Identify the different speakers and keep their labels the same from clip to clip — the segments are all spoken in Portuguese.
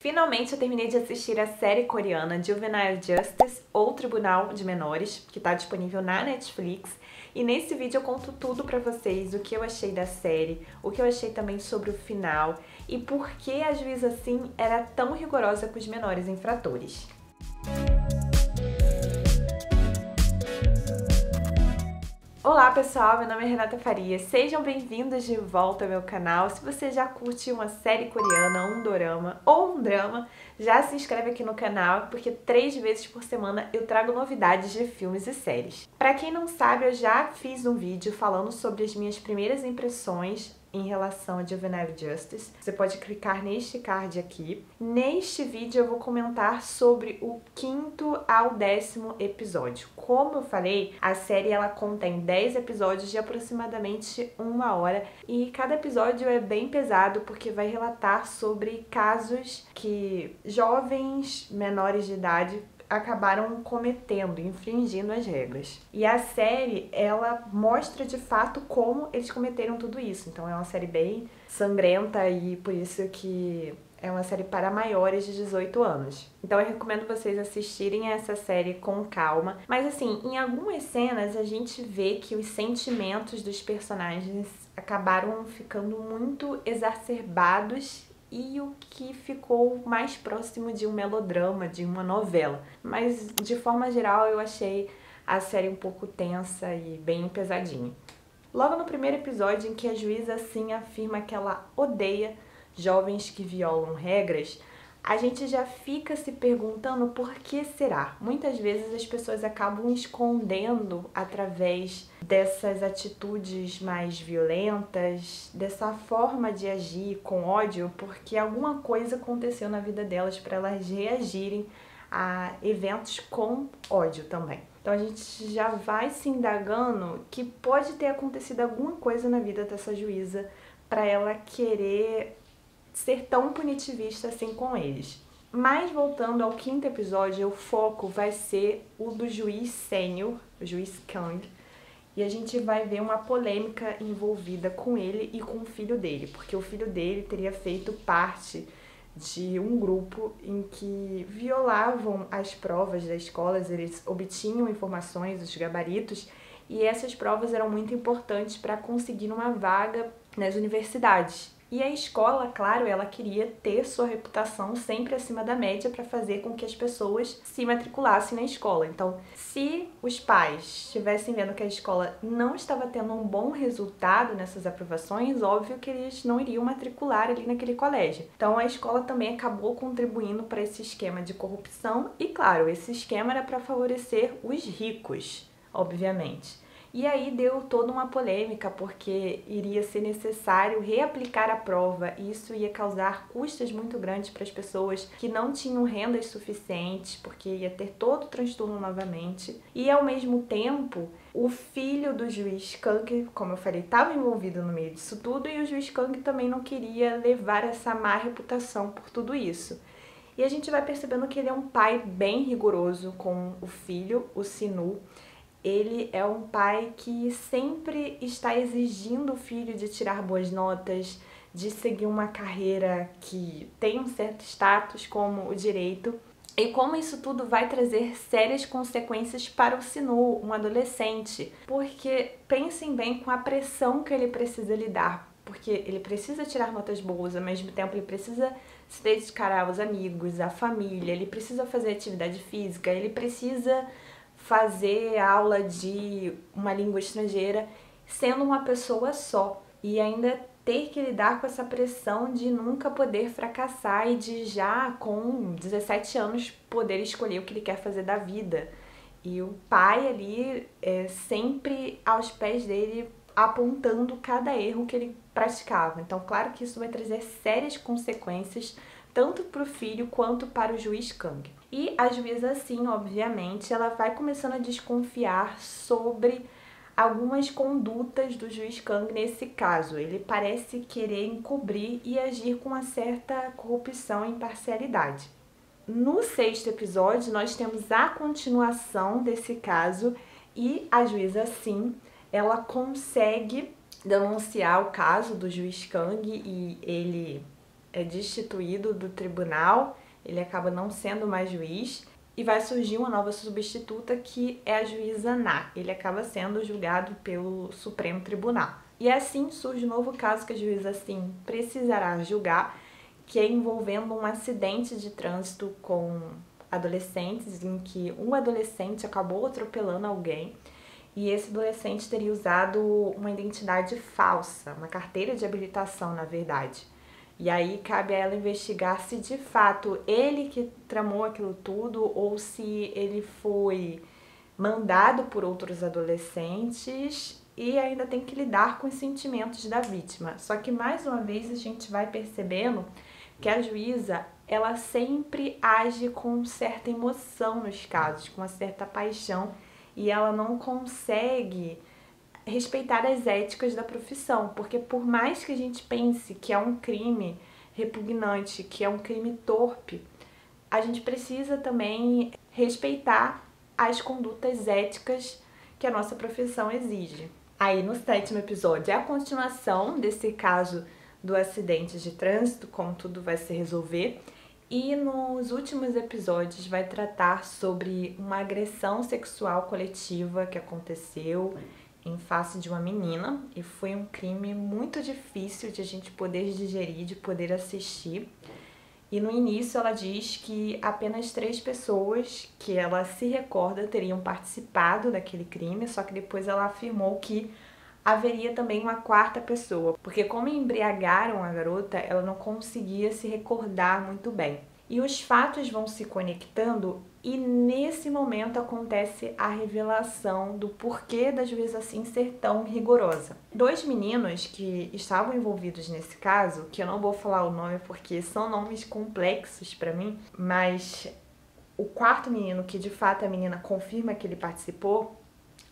Speaker 1: Finalmente eu terminei de assistir a série coreana Juvenile Justice, ou Tribunal de Menores, que está disponível na Netflix. E nesse vídeo eu conto tudo pra vocês, o que eu achei da série, o que eu achei também sobre o final e por que a juíza Sim era tão rigorosa com os menores infratores. Olá pessoal, meu nome é Renata Faria, sejam bem-vindos de volta ao meu canal. Se você já curte uma série coreana, um dorama ou um drama, já se inscreve aqui no canal, porque 3 vezes por semana eu trago novidades de filmes e séries. Pra quem não sabe, eu já fiz um vídeo falando sobre as minhas primeiras impressões em relação a Juvenile Justice. Você pode clicar neste card aqui. Neste vídeo eu vou comentar sobre o 5º ao 10º episódio. Como eu falei, a série ela contém 10 episódios de aproximadamente 1 hora e cada episódio é bem pesado porque vai relatar sobre casos que jovens menores de idade acabaram cometendo, infringindo as regras. E a série, ela mostra de fato como eles cometeram tudo isso. Então é uma série bem sangrenta e por isso que é uma série para maiores de 18 anos. Então eu recomendo vocês assistirem essa série com calma. Mas assim, em algumas cenas a gente vê que os sentimentos dos personagens acabaram ficando muito exacerbados e o que ficou mais próximo de um melodrama, de uma novela. Mas, de forma geral, eu achei a série um pouco tensa e bem pesadinha. Logo no primeiro episódio, em que a juíza Sim afirma que ela odeia jovens que violam regras, a gente já fica se perguntando por que será. Muitas vezes as pessoas acabam escondendo através dessas atitudes mais violentas, dessa forma de agir com ódio, porque alguma coisa aconteceu na vida delas para elas reagirem a eventos com ódio também. Então a gente já vai se indagando que pode ter acontecido alguma coisa na vida dessa juíza para ela querer ser tão punitivista assim com eles. Mas voltando ao 5º episódio, o foco vai ser o do juiz sênior, o juiz Kang, e a gente vai ver uma polêmica envolvida com ele e com o filho dele, porque o filho dele teria feito parte de um grupo em que violavam as provas das escolas, eles obtinham informações, os gabaritos, e essas provas eram muito importantes para conseguir uma vaga nas universidades. E a escola, claro, ela queria ter sua reputação sempre acima da média para fazer com que as pessoas se matriculassem na escola. Então, se os pais estivessem vendo que a escola não estava tendo um bom resultado nessas aprovações, óbvio que eles não iriam matricular ali naquele colégio. Então, a escola também acabou contribuindo para esse esquema de corrupção e, claro, esse esquema era para favorecer os ricos, obviamente. E aí deu toda uma polêmica, porque iria ser necessário reaplicar a prova e isso ia causar custos muito grandes para as pessoas que não tinham rendas suficientes, porque ia ter todo o transtorno novamente. E ao mesmo tempo, o filho do juiz Kang, como eu falei, estava envolvido no meio disso tudo e o juiz Kang também não queria levar essa má reputação por tudo isso. E a gente vai percebendo que ele é um pai bem rigoroso com o filho, o Sinu. Ele é um pai que sempre está exigindo o filho de tirar boas notas, de seguir uma carreira que tem um certo status como o direito. E como isso tudo vai trazer sérias consequências para o Sinu, um adolescente. Porque pensem bem com a pressão que ele precisa lidar. Porque ele precisa tirar notas boas, ao mesmo tempo ele precisa se dedicar aos amigos, à família, ele precisa fazer atividade física, ele precisa fazer aula de uma língua estrangeira sendo uma pessoa só e ainda ter que lidar com essa pressão de nunca poder fracassar e de já com 17 anos poder escolher o que ele quer fazer da vida. E o pai ali sempre aos pés dele apontando cada erro que ele praticava. Então, claro que isso vai trazer sérias consequências tanto para o filho quanto para o juiz Kang. E a juíza Sim, obviamente, ela vai começando a desconfiar sobre algumas condutas do juiz Kang nesse caso. Ele parece querer encobrir e agir com uma certa corrupção e imparcialidade. No 6º episódio, nós temos a continuação desse caso e a juíza Sim, ela consegue denunciar o caso do juiz Kang e ele é destituído do tribunal, ele acaba não sendo mais juiz e vai surgir uma nova substituta que é a juíza Ná. Ele acaba sendo julgado pelo Supremo Tribunal. E assim surge um novo caso que a juíza Sim precisará julgar, que é envolvendo um acidente de trânsito com adolescentes, em que um adolescente acabou atropelando alguém e esse adolescente teria usado uma identidade falsa, uma carteira de habilitação, na verdade. E aí cabe a ela investigar se de fato ele que tramou aquilo tudo ou se ele foi mandado por outros adolescentes e ainda tem que lidar com os sentimentos da vítima. Só que mais uma vez a gente vai percebendo que a juíza, ela sempre age com certa emoção nos casos, com uma certa paixão, e ela não consegue respeitar as éticas da profissão, porque por mais que a gente pense que é um crime repugnante, que é um crime torpe, a gente precisa também respeitar as condutas éticas que a nossa profissão exige. Aí no 7º episódio é a continuação desse caso do acidente de trânsito, como tudo vai se resolver. E nos últimos episódios vai tratar sobre uma agressão sexual coletiva que aconteceu em face de uma menina. E foi um crime muito difícil de a gente poder digerir, de poder assistir. E no início ela diz que apenas 3 pessoas que ela se recorda teriam participado daquele crime, só que depois ela afirmou que haveria também uma 4ª pessoa, porque como embriagaram a garota, ela não conseguia se recordar muito bem. E os fatos vão se conectando e nesse momento acontece a revelação do porquê da juíza Sim ser tão rigorosa. 2 meninos que estavam envolvidos nesse caso, que eu não vou falar o nome porque são nomes complexos para mim, mas o 4º menino, que de fato a menina confirma que ele participou,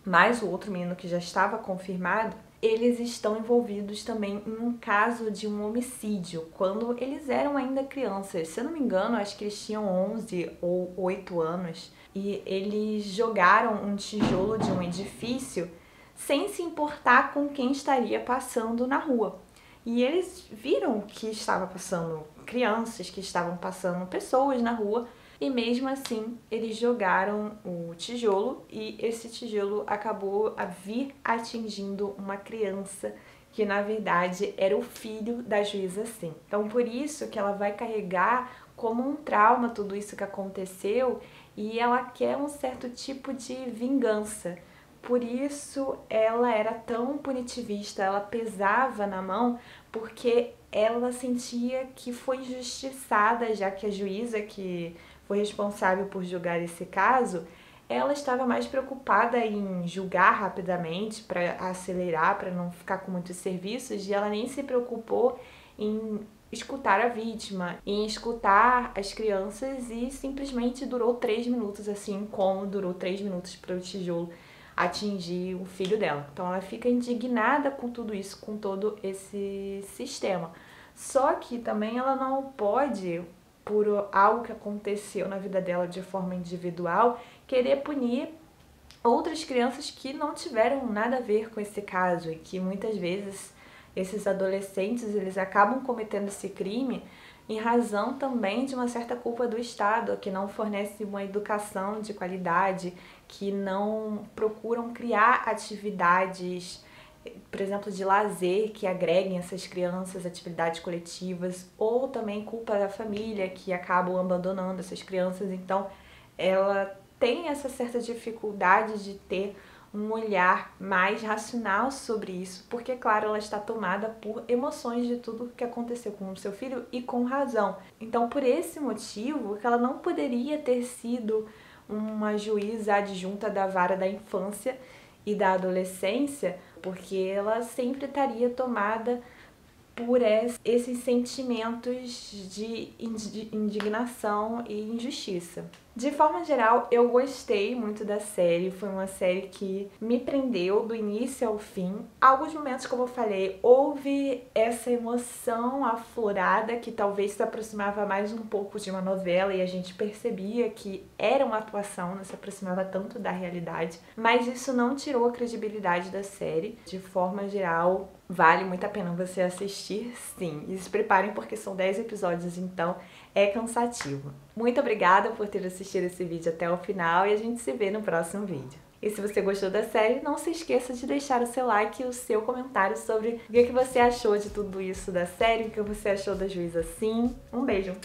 Speaker 1: mais o outro menino que já estava confirmado, eles estão envolvidos também em um caso de um homicídio, quando eles eram ainda crianças. Se eu não me engano, acho que eles tinham 11 ou 8 anos. E eles jogaram um tijolo de um edifício sem se importar com quem estaria passando na rua. E eles viram que estava passando crianças, que estavam passando pessoas na rua, e mesmo assim eles jogaram o tijolo e esse tijolo acabou a vir atingindo uma criança que na verdade era o filho da juíza Sim. Então por isso que ela vai carregar como um trauma tudo isso que aconteceu e ela quer um certo tipo de vingança. Por isso ela era tão punitivista, ela pesava na mão porque ela sentia que foi injustiçada, já que a juíza que foi responsável por julgar esse caso, ela estava mais preocupada em julgar rapidamente, para acelerar, para não ficar com muitos serviços, e ela nem se preocupou em escutar a vítima, em escutar as crianças, e simplesmente durou 3 minutos, assim como durou 3 minutos para o tijolo atingir o filho dela. Então ela fica indignada com tudo isso, com todo esse sistema. Só que também ela não pode, por algo que aconteceu na vida dela de forma individual, querer punir outras crianças que não tiveram nada a ver com esse caso e que muitas vezes esses adolescentes eles acabam cometendo esse crime em razão também de uma certa culpa do Estado, que não fornece uma educação de qualidade, que não procuram criar atividades, por exemplo, de lazer que agreguem essas crianças, atividades coletivas, ou também culpa da família que acabam abandonando essas crianças. Então, ela tem essa certa dificuldade de ter um olhar mais racional sobre isso, porque, claro, ela está tomada por emoções de tudo que aconteceu com o seu filho e com razão. Então, por esse motivo, que ela não poderia ter sido uma juíza adjunta da vara da infância e da adolescência, porque ela sempre estaria tomada por esses sentimentos de indignação e injustiça. De forma geral, eu gostei muito da série, foi uma série que me prendeu do início ao fim. Alguns momentos, como eu falei, houve essa emoção aflorada que talvez se aproximava mais um pouco de uma novela e a gente percebia que era uma atuação, não se aproximava tanto da realidade, mas isso não tirou a credibilidade da série. De forma geral, Vale muito a pena você assistir, sim. E se preparem porque são 10 episódios, então é cansativo. Muito obrigada por ter assistido esse vídeo até o final e a gente se vê no próximo vídeo. E se você gostou da série, não se esqueça de deixar o seu like e o seu comentário sobre o que você achou de tudo isso da série, o que você achou da Juíza Sim. Um beijo!